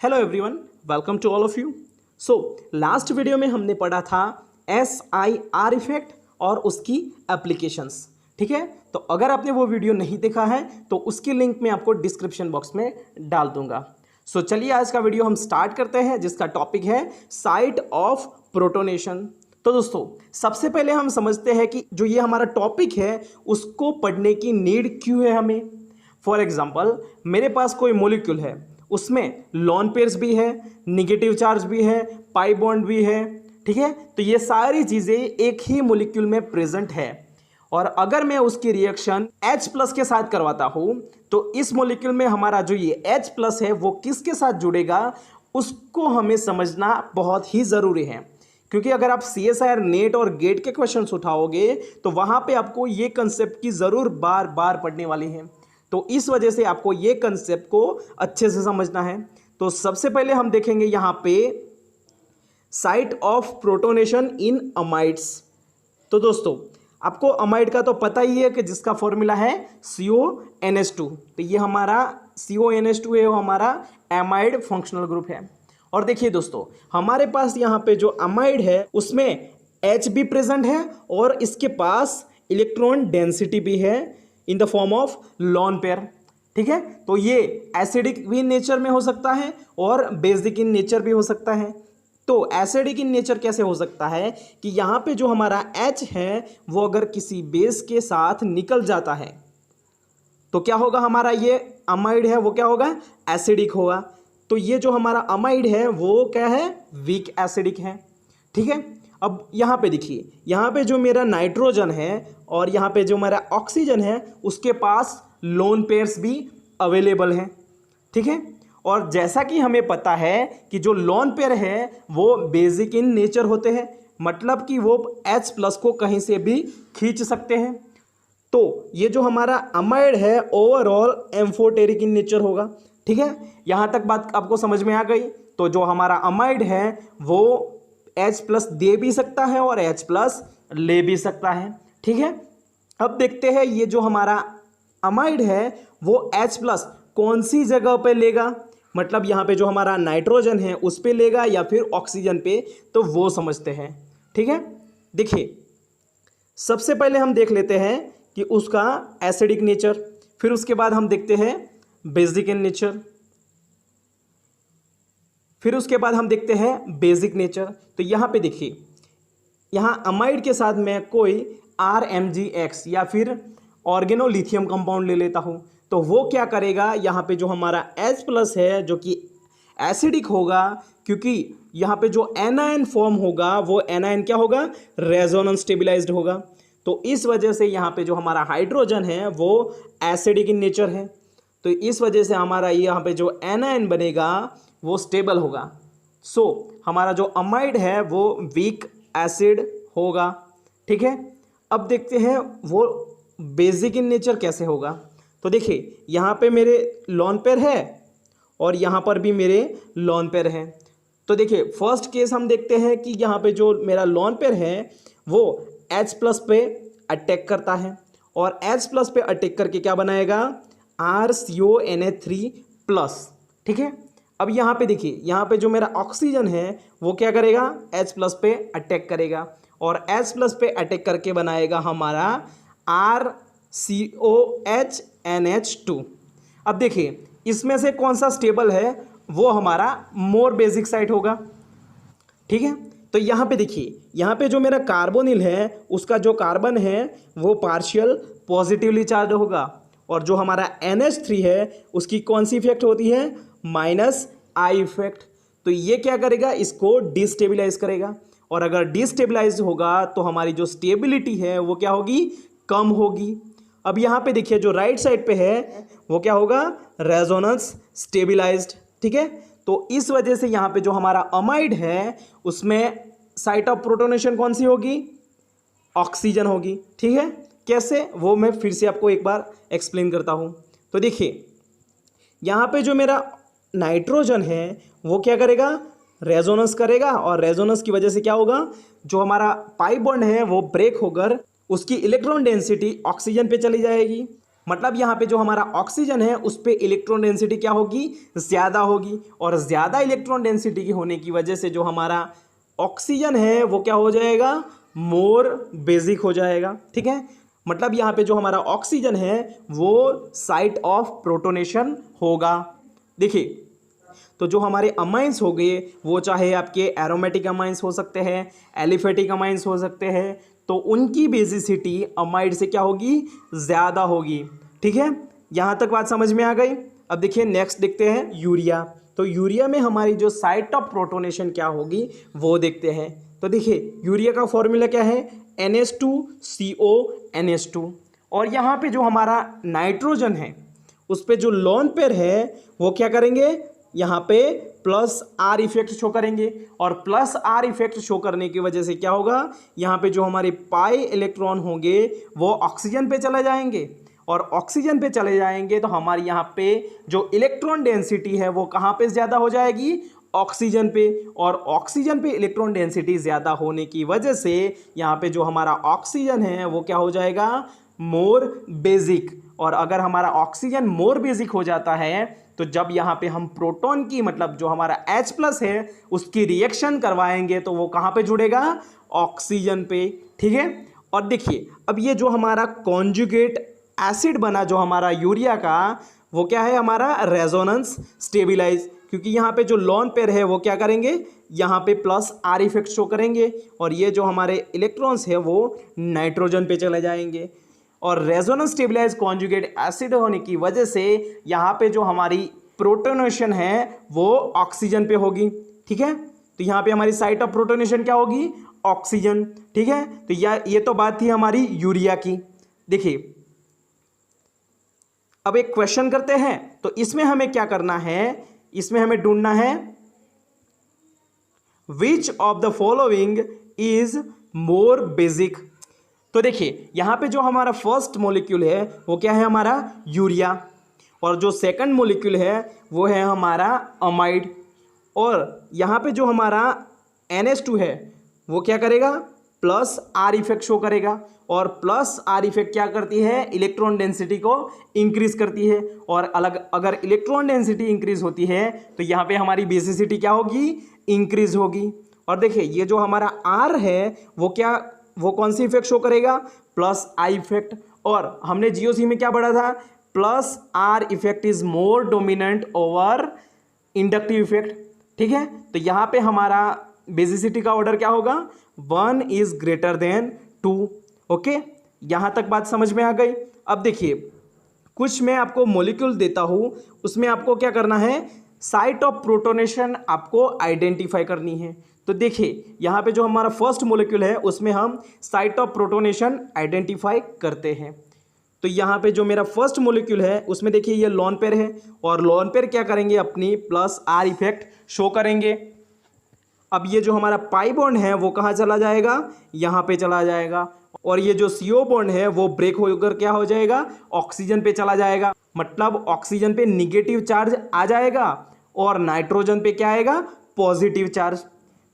Hello everyone, welcome to all of you. So last video में हमने पढ़ा था SIR इफेक्ट और उसकी एप्लीकेशंस। ठीक है, तो अगर आपने वो वीडियो नहीं देखा है तो उसकी लिंक मैं आपको डिस्क्रिप्शन बॉक्स में डाल दूंगा। सो चलिए आज का वीडियो हम स्टार्ट करते हैं, जिसका टॉपिक है साइट ऑफ प्रोटोनेशन। तो दोस्तों, सबसे पहले हम समझते हैं कि जो ये हमारा टॉपिक है उसको पढ़ने की नीड क्यों है हमें। फॉर एग्जाम्पल, मेरे पास कोई मॉलिक्यूल है, उसमें लॉन पेयर्स भी है, निगेटिव चार्ज भी है, पाई बॉन्ड भी है। ठीक है, तो ये सारी चीज़ें एक ही मॉलिक्यूल में प्रेजेंट है और अगर मैं उसकी रिएक्शन H+ के साथ करवाता हूँ तो इस मॉलिक्यूल में हमारा जो ये H+ है वो किसके साथ जुड़ेगा उसको हमें समझना बहुत ही ज़रूरी है। क्योंकि अगर आप CSIR नेट और गेट के क्वेश्चंस उठाओगे तो वहाँ पे आपको ये कंसेप्ट की ज़रूर बार बार पढ़ने वाली है, तो इस वजह से आपको ये कंसेप्ट को अच्छे से समझना है। तो सबसे पहले हम देखेंगे यहाँ पे site of protonation in amides. तो दोस्तों, आपको अमाइड का तो पता ही है कि जिसका फॉर्मूला है CONH2। तो ये हमारा CONH2 है, वो हमारा एमाइड फंक्शनल ग्रुप है। और देखिए दोस्तों, हमारे पास यहाँ पे जो अमाइड है उसमें H भी प्रेजेंट है और इसके पास इलेक्ट्रॉन डेंसिटी भी है in the form of lone pair. ठीक है, तो ये एसिडिक भी नेचर में हो सकता है और बेसिक इन नेचर भी हो सकता है। तो एसिडिक इन नेचर कैसे हो सकता है कि यहाँ पे जो हमारा H है वो अगर किसी बेस के साथ निकल जाता है तो क्या होगा, हमारा ये अमाइड है वो क्या होगा, एसिडिक होगा। तो ये जो हमारा अमाइड है वो क्या है, वीक एसिडिक है। ठीक है, अब यहाँ पे देखिए, यहाँ पे जो मेरा नाइट्रोजन है और यहाँ पे जो मेरा ऑक्सीजन है उसके पास लोन पेयर्स भी अवेलेबल हैं। ठीक है, और जैसा कि हमें पता है कि जो लोन पेयर है वो बेसिक इन नेचर होते हैं, मतलब कि वो H+ को कहीं से भी खींच सकते हैं। तो ये जो हमारा अमाइड है ओवरऑल एम्फोटेरिक इन नेचर होगा। ठीक है, यहाँ तक बात आपको समझ में आ गई। तो जो हमारा अमाइड है वो H+ दे भी सकता है और H+ ले भी सकता है। ठीक है, अब देखते हैं ये जो हमारा अमाइड है वो H+ कौन सी जगह पे लेगा, मतलब यहाँ पे जो हमारा नाइट्रोजन है उस पे लेगा या फिर ऑक्सीजन पे, तो वो समझते हैं। ठीक है, देखिए सबसे पहले हम देख लेते हैं कि उसका एसिडिक नेचर, फिर उसके बाद हम देखते हैं बेसिक इन नेचर, फिर उसके बाद हम देखते हैं बेसिक नेचर। तो यहाँ पे देखिए, यहाँ अमाइड के साथ मैं कोई RMgX या फिर ऑर्गेनोलिथियम कंपाउंड ले लेता हूँ, तो वो क्या करेगा, यहाँ पे जो हमारा H+ है जो कि एसिडिक होगा, क्योंकि यहाँ पे जो एनायन फॉर्म होगा वो एनायन क्या होगा, रेजोनेंस स्टेबलाइज्ड होगा। तो इस वजह से यहाँ पे जो हमारा हाइड्रोजन है वो एसिडिक इन नेचर है, तो इस वजह से हमारा यहाँ पे जो एनायन बनेगा वो स्टेबल होगा। सो हमारा जो अमाइड है वो वीक एसिड होगा। ठीक है, अब देखते हैं वो बेसिक इन नेचर कैसे होगा। तो देखिए, यहाँ पे मेरे लॉन पेयर है और यहाँ पर भी मेरे लॉन पेयर है। तो देखिए फर्स्ट केस हम देखते हैं कि यहाँ पे जो मेरा लॉन पेयर है वो H+ पे अटैक करता है और H+ पे अटैक करके क्या बनाएगा, RCONH3+। ठीक है, अब यहाँ पे देखिए, यहाँ पे जो मेरा ऑक्सीजन है वो क्या करेगा, H+ पे अटैक करेगा और H+ पे अटैक करके बनाएगा हमारा RCOHNH2। अब देखिए इसमें से कौन सा स्टेबल है, वो हमारा मोर बेसिक साइट होगा। ठीक है, तो यहाँ पे देखिए, यहाँ पे जो मेरा कार्बोनिल है उसका जो कार्बन है वो पार्शियल पॉजिटिवली चार्ज होगा और जो हमारा NH3 है उसकी कौन सी इफेक्ट होती है, -I इफेक्ट। तो ये क्या करेगा, इसको डिस्टेबलाइज करेगा और अगर डिस्टेबलाइज होगा तो हमारी जो स्टेबिलिटी है वो क्या होगी, कम होगी। अब यहाँ पे देखिए जो राइट साइड पे है वो क्या होगा, रेजोनेंस स्टेबलाइज्ड। ठीक है, तो इस वजह से यहाँ पे जो हमारा अमाइड है उसमें साइट ऑफ प्रोटोनेशन कौन सी होगी, ऑक्सीजन होगी। ठीक है, कैसे, वो मैं फिर से आपको एक बार एक्सप्लेन करता हूँ। तो देखिए यहाँ पे जो मेरा नाइट्रोजन है वो क्या करेगा, रेजोनेंस करेगा और रेजोनेंस की वजह से क्या होगा, जो हमारा पाई बॉन्ड है वो ब्रेक होकर उसकी इलेक्ट्रॉन डेंसिटी ऑक्सीजन पे चली जाएगी, मतलब यहाँ पे जो हमारा ऑक्सीजन है उस पे इलेक्ट्रॉन डेंसिटी क्या होगी, ज़्यादा होगी, और ज़्यादा इलेक्ट्रॉन डेंसिटी की होने की वजह से जो हमारा ऑक्सीजन है वो क्या हो जाएगा, मोर बेसिक हो जाएगा। ठीक है, मतलब यहाँ पे जो हमारा ऑक्सीजन है वो साइट ऑफ प्रोटोनेशन होगा। देखिए, तो जो हमारे अमाइंस हो गए वो चाहे आपके एरोमेटिक अमाइंस हो सकते हैं, एलिफेटिक अमाइंस हो सकते हैं, तो उनकी बेसिसिटी अमाइड से क्या होगी, ज़्यादा होगी। ठीक है, यहाँ तक बात समझ में आ गई। अब देखिए नेक्स्ट देखते हैं यूरिया। तो यूरिया में हमारी जो साइट ऑफ प्रोटोनेशन क्या होगी वो देखते हैं। तो देखिए यूरिया का फॉर्मूला क्या है, NH2CO NH2। और यहाँ पे जो हमारा नाइट्रोजन है उस पर जो लोन पेयर है वो क्या करेंगे, यहाँ पे प्लस आर इफेक्ट शो करेंगे, और प्लस आर इफेक्ट शो करने की वजह से क्या होगा, यहाँ पे जो हमारे पाई इलेक्ट्रॉन होंगे वो ऑक्सीजन पे चले जाएंगे, और ऑक्सीजन पे चले जाएंगे तो हमारी यहाँ पे जो इलेक्ट्रॉन डेंसिटी है वो कहाँ पे ज़्यादा हो जाएगी, ऑक्सीजन पे। और ऑक्सीजन पे इलेक्ट्रॉन डेंसिटी ज़्यादा होने की वजह से यहाँ पे जो हमारा ऑक्सीजन है वो क्या हो जाएगा, मोर बेसिक। और अगर हमारा ऑक्सीजन मोर बेसिक हो जाता है तो जब यहाँ पे हम प्रोटॉन की मतलब जो हमारा H+ है उसकी रिएक्शन करवाएंगे तो वो कहाँ पे जुड़ेगा, ऑक्सीजन पे। ठीक है, और देखिए अब ये जो हमारा कॉन्जुगेट एसिड बना जो हमारा यूरिया का, वो क्या है, हमारा रेजोनेंस स्टेबिलाइज, क्योंकि यहाँ पे जो लोन पेयर है वो क्या करेंगे, यहाँ पे प्लस आर इफेक्ट शो करेंगे, और ये जो हमारे इलेक्ट्रॉन्स है वो नाइट्रोजन पे चले जाएंगे। और रेजोनेंस स्टेबिलाइज कॉन्जुगेट एसिड होने की वजह से यहाँ पे जो हमारी प्रोटोनेशन है वो ऑक्सीजन पे होगी। ठीक है, तो यहाँ पे हमारी साइट ऑफ प्रोटोनेशन क्या होगी, ऑक्सीजन। ठीक है, तो ये तो बात थी हमारी यूरिया की। देखिए अब एक क्वेश्चन करते हैं, तो इसमें हमें क्या करना है, इसमें हमें ढूंढना है which of the following is more basic. तो देखिए यहाँ पे जो हमारा फर्स्ट मॉलिक्यूल है वो क्या है, हमारा यूरिया, और जो सेकंड मॉलिक्यूल है वो है हमारा अमाइड, और यहाँ पे जो हमारा NH2 है वो क्या करेगा, प्लस आर इफेक्ट शो करेगा, और प्लस आर इफेक्ट क्या करती है, इलेक्ट्रॉन डेंसिटी को इंक्रीज करती है, और अगर इलेक्ट्रॉन डेंसिटी इंक्रीज होती है तो यहाँ पे हमारी बेसिसिटी क्या होगी, इंक्रीज होगी। और देखिए ये जो हमारा आर है वो कौन सी इफेक्ट शो करेगा, प्लस आई इफेक्ट, और हमने जीओसी में क्या पढ़ा था, plus are effect is more dominant over inductive effect. ठीक है, तो यहाँ पे हमारा बेसिसिटी का ऑर्डर क्या होगा, 1 इज ग्रेटर देन 2। ओके, यहाँ तक बात समझ में आ गई। अब देखिए कुछ मैं आपको मॉलिक्यूल देता हूँ, उसमें आपको क्या करना है, साइट ऑफ प्रोटोनेशन आपको आइडेंटिफाई करनी है। तो देखिए यहाँ पे जो हमारा फर्स्ट मॉलिक्यूल है उसमें हम साइट ऑफ प्रोटोनेशन आइडेंटिफाई करते हैं। तो यहाँ पे जो मेरा फर्स्ट मॉलिक्यूल है उसमें देखिए ये लोन पेयर है, और लोन पेयर क्या करेंगे, अपनी प्लस आर इफेक्ट शो करेंगे। अब ये जो हमारा पाई बॉन्ड है वो कहाँ चला जाएगा, यहाँ पे चला जाएगा, और ये जो CO बॉन्ड है वो ब्रेक होकर क्या हो जाएगा, ऑक्सीजन पे चला जाएगा। मतलब ऑक्सीजन पे निगेटिव चार्ज आ जाएगा और नाइट्रोजन पे क्या आएगा, पॉजिटिव चार्ज।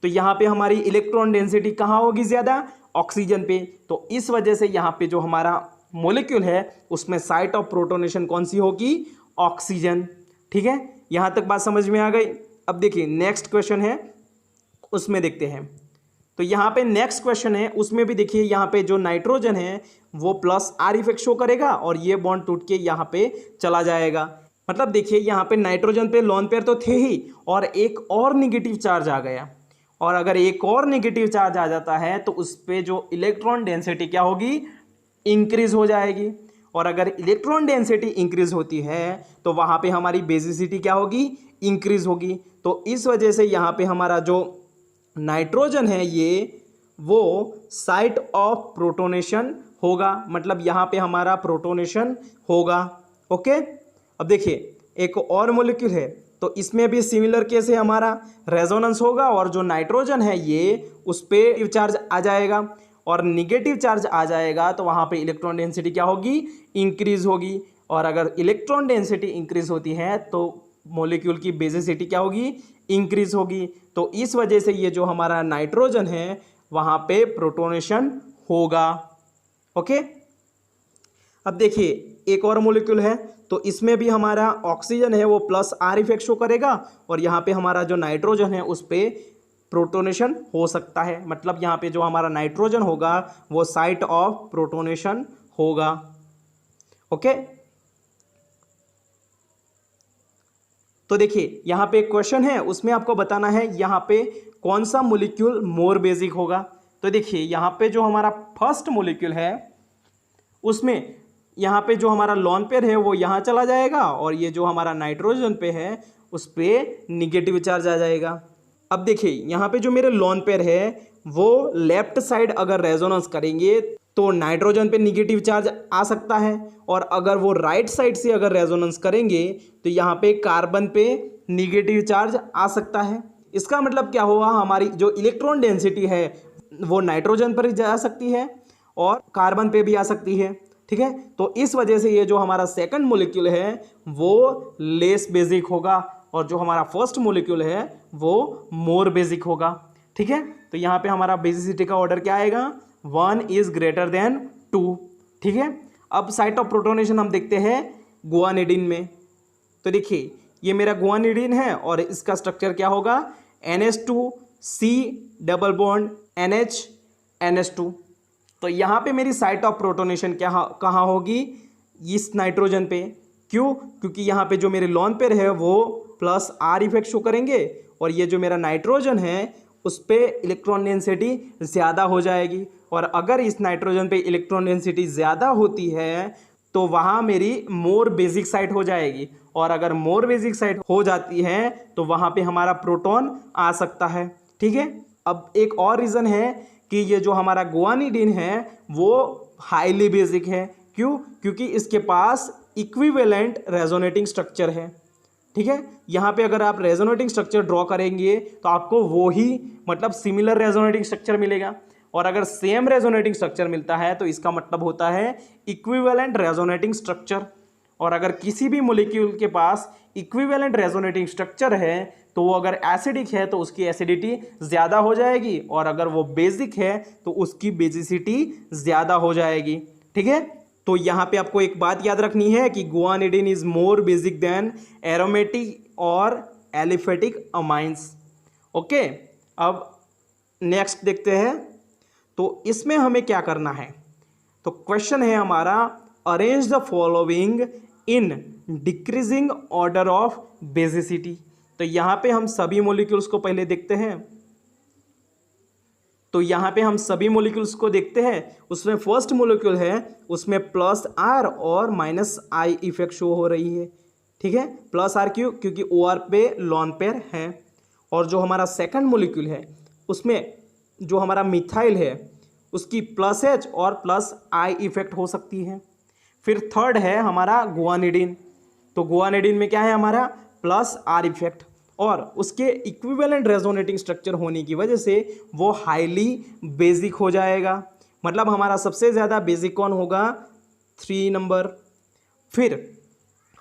तो यहाँ पे हमारी इलेक्ट्रॉन डेंसिटी कहाँ होगी, ज़्यादा, ऑक्सीजन पे। तो इस वजह से यहाँ पे जो हमारा मॉलिक्यूल है उसमें साइट ऑफ प्रोटोनेशन कौन सी होगी, ऑक्सीजन। ठीक है, यहाँ तक बात समझ में आ गई। अब देखिए नेक्स्ट क्वेश्चन है उसमें देखते हैं। तो यहाँ पे नेक्स्ट क्वेश्चन है उसमें भी देखिए यहाँ पे जो नाइट्रोजन है वो प्लस आर इफेक्ट शो करेगा, और ये बॉन्ड टूट के यहाँ पे चला जाएगा। मतलब देखिए यहाँ पे नाइट्रोजन पे लोन पेयर तो थे ही, और एक और निगेटिव चार्ज आ गया, और अगर एक और निगेटिव चार्ज आ जाता है तो उस पर जो इलेक्ट्रॉन डेंसिटी क्या होगी, इंक्रीज हो जाएगी। और अगर इलेक्ट्रॉन डेंसिटी इंक्रीज होती है तो वहाँ पे हमारी बेसिसिटी क्या होगी, इंक्रीज होगी। तो इस वजह से यहाँ पे हमारा जो नाइट्रोजन है ये वो साइट ऑफ प्रोटोनेशन होगा, मतलब यहाँ पे हमारा प्रोटोनेशन होगा। ओके, अब देखिए एक और मॉलिक्यूल है, तो इसमें भी सिमिलर केस है, हमारा रेजोनेंस होगा, और जो नाइट्रोजन है ये उस पर चार्ज आ जाएगा, और निगेटिव चार्ज आ जाएगा तो वहाँ पे इलेक्ट्रॉन डेंसिटी क्या होगी, इंक्रीज होगी। और अगर इलेक्ट्रॉन डेंसिटी इंक्रीज होती है तो मॉलिक्यूल की बेसिसिटी क्या होगी, इंक्रीज होगी। तो इस वजह से ये जो हमारा नाइट्रोजन है वहाँ पे प्रोटोनेशन होगा। ओके, अब देखिए एक और मोलिक्यूल है, तो इसमें भी हमारा ऑक्सीजन है वो प्लस आर इफेक्ट शो करेगा, और यहाँ पे हमारा जो नाइट्रोजन है उस पर प्रोटोनेशन हो सकता है। मतलब यहाँ पे जो हमारा नाइट्रोजन होगा वो साइट ऑफ प्रोटोनेशन होगा। ओके, तो देखिए यहाँ पे एक क्वेश्चन है, उसमें आपको बताना है यहाँ पे कौन सा मोलिक्यूल मोर बेसिक होगा। तो देखिए यहाँ पे जो हमारा फर्स्ट मोलिक्यूल है उसमें यहाँ पे जो हमारा लोन पेयर है वो यहाँ चला जाएगा, और ये जो हमारा नाइट्रोजन पे है उस पर निगेटिव चार्ज आ जाएगा। अब देखिए यहाँ पे जो मेरे लोन पेयर है वो लेफ्ट साइड अगर रेजोनेंस करेंगे तो नाइट्रोजन पे निगेटिव चार्ज आ सकता है, और अगर वो राइट साइड से अगर रेजोनेंस करेंगे तो यहाँ पे कार्बन पे निगेटिव चार्ज आ सकता है। इसका मतलब क्या हुआ, हमारी जो इलेक्ट्रॉन डेंसिटी है वो नाइट्रोजन पर जा सकती है और कार्बन पे भी आ सकती है। ठीक है, तो इस वजह से ये जो हमारा सेकंड मोलिक्यूल है वो लेस बेसिक होगा, और जो हमारा फर्स्ट मोलिक्यूल है वो मोर बेसिक होगा। ठीक है, तो यहाँ पे हमारा बेसिसिटी का ऑर्डर क्या आएगा, 1 इज ग्रेटर देन 2। ठीक है, अब साइट ऑफ प्रोटोनेशन हम देखते हैं गुआनिडीन में। तो देखिए ये मेरा गुआनिडीन है और इसका स्ट्रक्चर क्या होगा, NH2C double bond NH NH2। तो यहाँ पे मेरी साइट ऑफ प्रोटोनेशन कहाँ होगी, इस नाइट्रोजन पे। क्यों, क्योंकि यहाँ पे जो मेरे लोन पेयर है वो प्लस आर इफेक्ट शो करेंगे, और ये जो मेरा नाइट्रोजन है उस पर इलेक्ट्रॉन डेंसिटी ज़्यादा हो जाएगी, और अगर इस नाइट्रोजन पे इलेक्ट्रॉन डेंसिटी ज़्यादा होती है तो वहाँ मेरी मोर बेसिक साइट हो जाएगी, और अगर मोर बेसिक साइट हो जाती है तो वहाँ पे हमारा प्रोटॉन आ सकता है। ठीक है, अब एक और रीज़न है कि ये जो हमारा गुआनिडीन है वो हाईली बेसिक है। क्यों, क्योंकि इसके पास इक्विवेलेंट रेजोनेटिंग स्ट्रक्चर है। ठीक है, यहाँ पे अगर आप रेजोनेटिंग स्ट्रक्चर ड्रॉ करेंगे तो आपको वो ही मतलब सिमिलर रेजोनेटिंग स्ट्रक्चर मिलेगा, और अगर सेम रेजोनेटिंग स्ट्रक्चर मिलता है तो इसका मतलब होता है इक्विवेलेंट रेजोनेटिंग स्ट्रक्चर। और अगर किसी भी मॉलिक्यूल के पास इक्विवेलेंट रेजोनेटिंग स्ट्रक्चर है तो वो अगर एसिडिक है तो उसकी एसिडिटी ज़्यादा हो जाएगी, और अगर वो बेसिक है तो उसकी बेसिसिटी ज़्यादा हो जाएगी। ठीक है, तो यहाँ पे आपको एक बात याद रखनी है कि guanidine is more basic than aromatic और एलिफेटिक अमाइंस। ओके, अब नेक्स्ट देखते हैं, तो इसमें हमें क्या करना है। तो क्वेश्चन है हमारा, arrange the following in decreasing order of basicity. तो यहाँ पे हम सभी मॉलिक्यूल्स को पहले देखते हैं। तो यहाँ पे हम सभी मॉलिक्यूल्स को देखते हैं, उसमें फर्स्ट मॉलिक्यूल है उसमें प्लस आर और माइनस आई इफेक्ट शो हो रही है। ठीक है, प्लस आर क्यों, क्योंकि ओ आर पे लॉन पेयर है। और जो हमारा सेकंड मॉलिक्यूल है उसमें जो हमारा मिथाइल है उसकी प्लस एच और प्लस आई इफेक्ट हो सकती है। फिर थर्ड है हमारा गुआनिडीन। तो गुआनिडीन में क्या है हमारा प्लस आर इफेक्ट, और उसके इक्विवेलेंट रेजोनेटिंग स्ट्रक्चर होने की वजह से वो हाईली बेसिक हो जाएगा। मतलब हमारा सबसे ज़्यादा बेसिक कौन होगा, 3 नंबर। फिर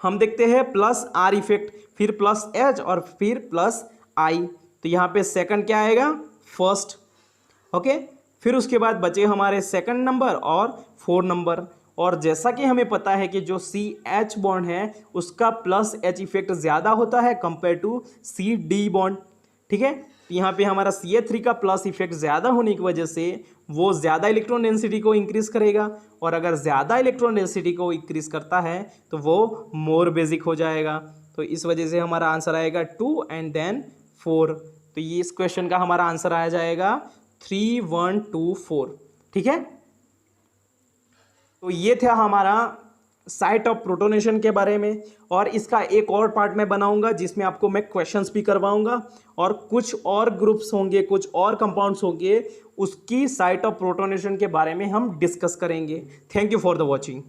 हम देखते हैं प्लस आर इफेक्ट, फिर प्लस एच और फिर प्लस आई। तो यहाँ पे सेकंड क्या आएगा, फर्स्ट। ओके, फिर उसके बाद बचे हमारे सेकंड नंबर और 4 नंबर। और जैसा कि हमें पता है कि जो सी एच बॉन्ड है उसका प्लस एच इफेक्ट ज़्यादा होता है compare to C D bond. ठीक है, यहाँ पे हमारा CH3 का प्लस इफेक्ट ज़्यादा होने की वजह से वो ज़्यादा इलेक्ट्रॉन डेंसिटी को इंक्रीज करेगा, और अगर ज़्यादा इलेक्ट्रॉन डेंसिटी को इंक्रीज करता है तो वो मोर बेसिक हो जाएगा। तो इस वजह से हमारा आंसर आएगा 2 एंड देन 4। तो ये इस क्वेश्चन का हमारा आंसर आ जाएगा 3, 1, 2, 4। ठीक है, तो ये था हमारा साइट ऑफ प्रोटोनेशन के बारे में, और इसका एक और पार्ट मैं बनाऊंगा जिसमें आपको मैं क्वेश्चंस भी करवाऊंगा, और कुछ और ग्रुप्स होंगे, कुछ और कंपाउंड्स होंगे, उसकी साइट ऑफ प्रोटोनेशन के बारे में हम डिस्कस करेंगे। Thank you for the watching.